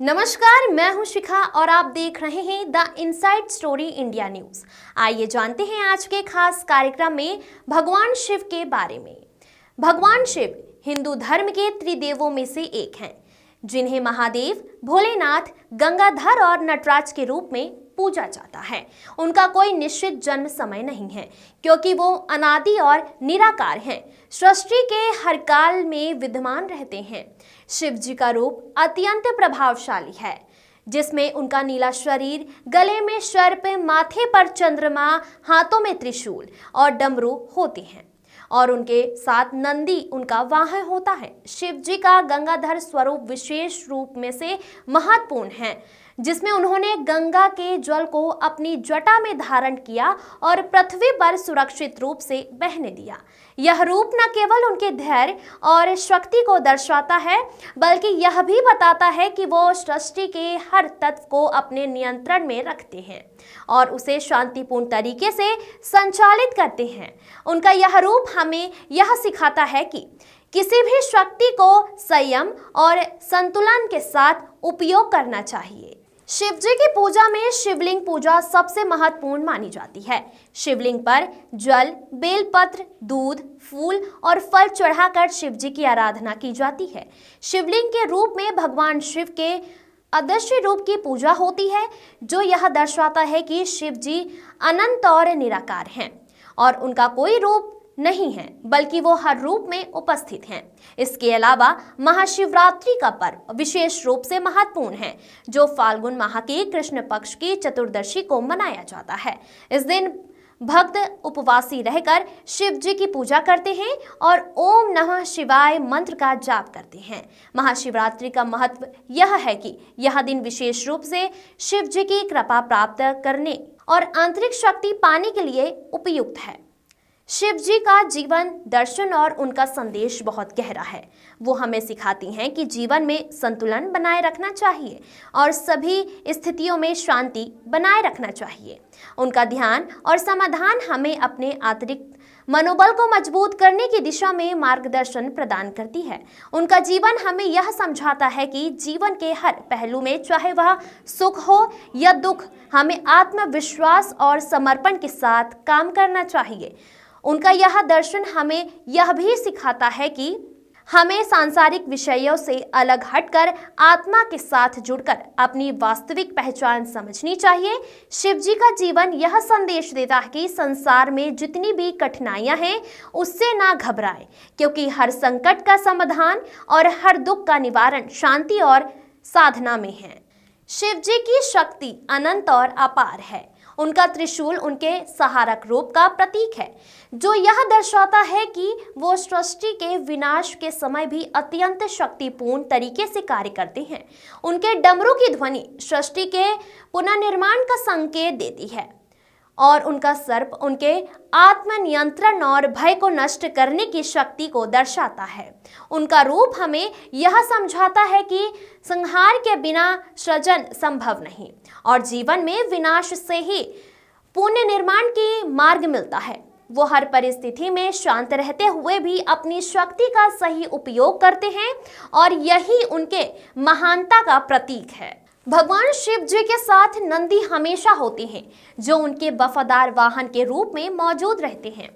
नमस्कार, मैं हूं शिखा और आप देख रहे हैं the inside story India news. आइए जानते हैं आज के खास कार्यक्रम में भगवान शिव के बारे में। भगवान शिव हिंदू धर्म के त्रिदेवों में से एक हैं, जिन्हें महादेव, भोलेनाथ, गंगाधर और नटराज के रूप में पूजा जाता है। उनका कोई निश्चित जन्म समय नहीं है, क्योंकि वो अनादि और निराकार हैं, सृष्टि के हर काल में विद्यमान रहते हैं। शिव जी का रूप अत्यंत प्रभावशाली है, जिसमें उनका नीला शरीर, गले में सर्प, माथे पर चंद्रमा, हाथों में त्रिशूल और डमरू होते हैं और उनके साथ नंदी उनका वाहन होता है। शिव जी का गंगाधर स्वरूप विशेष रूप में से महत्वपूर्ण है, जिसमें उन्होंने गंगा के जल को अपनी जटा में धारण किया और पृथ्वी पर सुरक्षित रूप से बहने दिया। यह रूप न केवल उनके धैर्य और शक्ति को दर्शाता है, बल्कि यह भी बताता है कि वो सृष्टि के हर तत्व को अपने नियंत्रण में रखते हैं और उसे शांतिपूर्ण तरीके से संचालित करते हैं। उनका यह रूप हमें यह सिखाता है कि किसी भी शक्ति को संयम और संतुलन के साथ उपयोग करना चाहिए। शिव जी की पूजा में शिवलिंग पूजा सबसे महत्वपूर्ण मानी जाती है। शिवलिंग पर जल, बेलपत्र, दूध, फूल और फल चढ़ाकर शिव जी की आराधना की जाती है। शिवलिंग के रूप में भगवान शिव के अदृश्य रूप की पूजा होती है, जो यह दर्शाता है कि शिव जी अनंत और निराकार हैं और उनका कोई रूप नहीं है, बल्कि वो हर रूप में उपस्थित हैं। इसके अलावा महाशिवरात्रि का पर्व विशेष रूप से महत्वपूर्ण है, जो फाल्गुन माह के कृष्ण पक्ष की चतुर्दशी को मनाया जाता है। इस दिन भक्त उपवासी रहकर शिव जी की पूजा करते हैं और ओम नमः शिवाय मंत्र का जाप करते हैं। महाशिवरात्रि का महत्व यह है कि यह दिन विशेष रूप से शिव जी की कृपा प्राप्त करने और आंतरिक शक्ति पाने के लिए उपयुक्त है। शिव जी का जीवन दर्शन और उनका संदेश बहुत गहरा है। वो हमें सिखाती हैं कि जीवन में संतुलन बनाए रखना चाहिए और सभी स्थितियों में शांति बनाए रखना चाहिए। उनका ध्यान और समाधान हमें अपने आंतरिक मनोबल को मजबूत करने की दिशा में मार्गदर्शन प्रदान करती है। उनका जीवन हमें यह समझाता है कि जीवन के हर पहलू में, चाहे वह सुख हो या दुख, हमें आत्मविश्वास और समर्पण के साथ काम करना चाहिए। उनका यह दर्शन हमें यह भी सिखाता है कि हमें सांसारिक विषयों से अलग हटकर आत्मा के साथ जुड़कर अपनी वास्तविक पहचान समझनी चाहिए। शिव जी का जीवन यह संदेश देता है कि संसार में जितनी भी कठिनाइयां हैं, उससे ना घबराएं, क्योंकि हर संकट का समाधान और हर दुख का निवारण शांति और साधना में है। शिव जी की शक्ति अनंत और अपार है। उनका त्रिशूल उनके सहारक रूप का प्रतीक है, जो यह दर्शाता है कि वो सृष्टि के विनाश के समय भी अत्यंत शक्तिपूर्ण तरीके से कार्य करते हैं। उनके डमरू की ध्वनि सृष्टि के पुनर्निर्माण का संकेत देती है और उनका सर्प उनके आत्मनियंत्रण और भय को नष्ट करने की शक्ति को दर्शाता है। उनका रूप हमें यह समझाता है कि संहार के बिना सृजन संभव नहीं और जीवन में विनाश से ही पुण्य निर्माण की मार्ग मिलता है। वो हर परिस्थिति में शांत रहते हुए भी अपनी शक्ति का सही उपयोग करते हैं और यही उनके महानता का प्रतीक है। भगवान शिव जी के साथ नंदी हमेशा होते हैं, जो उनके वफादार वाहन के रूप में मौजूद रहते हैं।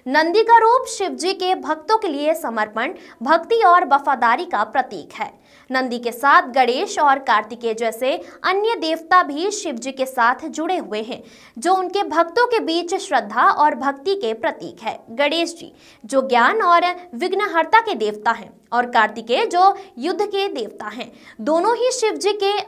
नंदी का रूप शिव जी के भक्तों के लिए समर्पण, भक्ति और वफादारी का प्रतीक है। नंदी के साथ गणेश और कार्तिकेय जैसे अन्य देवता भी शिव जी के साथ जुड़े हुए हैं, जो उनके भक्तों के बीच श्रद्धा और भक्ति के प्रतीक है। गणेश जी जो ज्ञान और विघ्नहर्ता के देवता हैं और कार्तिकेय जो युद्ध के देवता हैं, दोनों ही शिव जी के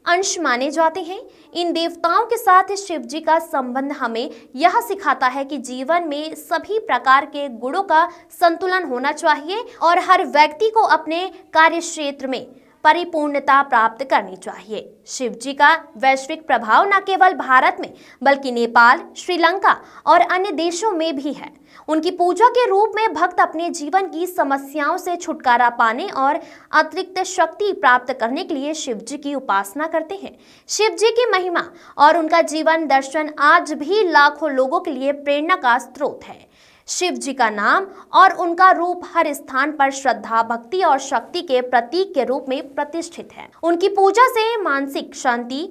अंश माने जाते हैं। इन देवताओं के साथ शिव जी का संबंध हमें यह सिखाता है कि जीवन में सभी प्रकार के गुणों का संतुलन होना चाहिए और हर व्यक्ति को अपने कार्य क्षेत्र में परिपूर्णता प्राप्त करनी चाहिए। शिव जी का वैश्विक प्रभाव न केवल भारत में, बल्कि नेपाल, श्रीलंका और अन्य देशों में भी है। उनकी पूजा के रूप में भक्त अपने जीवन की समस्याओं से छुटकारा पाने और अतिरिक्त शक्ति प्राप्त करने के लिए शिव जी की उपासना करते हैं। शिव जी की महिमा और उनका जीवन दर्शन आज भी लाखों लोगों के लिए प्रेरणा का स्रोत है। शिव जी का नाम और उनका रूप हर स्थान पर श्रद्धा, भक्ति और शक्ति के प्रतीक के रूप में प्रतिष्ठित है। उनकी पूजा से मानसिक शांति,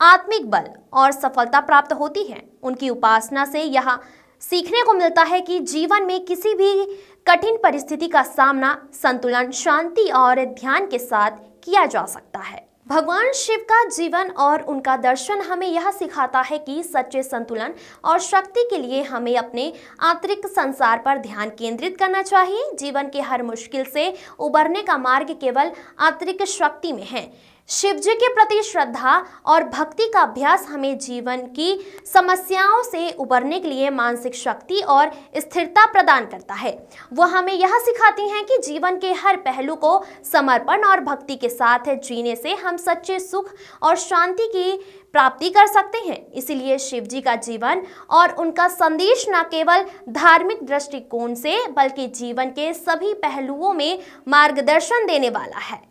आत्मिक बल और सफलता प्राप्त होती है। उनकी उपासना से यह सीखने को मिलता है कि जीवन में किसी भी कठिन परिस्थिति का सामना संतुलन, शांति और ध्यान के साथ किया जा सकता है। भगवान शिव का जीवन और उनका दर्शन हमें यह सिखाता है कि सच्चे संतुलन और शक्ति के लिए हमें अपने आंतरिक संसार पर ध्यान केंद्रित करना चाहिए। जीवन के हर मुश्किल से उबरने का मार्ग केवल आंतरिक शक्ति में है। शिव जी के प्रति श्रद्धा और भक्ति का अभ्यास हमें जीवन की समस्याओं से उबरने के लिए मानसिक शक्ति और स्थिरता प्रदान करता है। वह हमें यह सिखाती हैं कि जीवन के हर पहलू को समर्पण और भक्ति के साथ जीने से हम सच्चे सुख और शांति की प्राप्ति कर सकते हैं। इसीलिए शिव जी का जीवन और उनका संदेश न केवल धार्मिक दृष्टिकोण से बल्कि जीवन के सभी पहलुओं में मार्गदर्शन देने वाला है।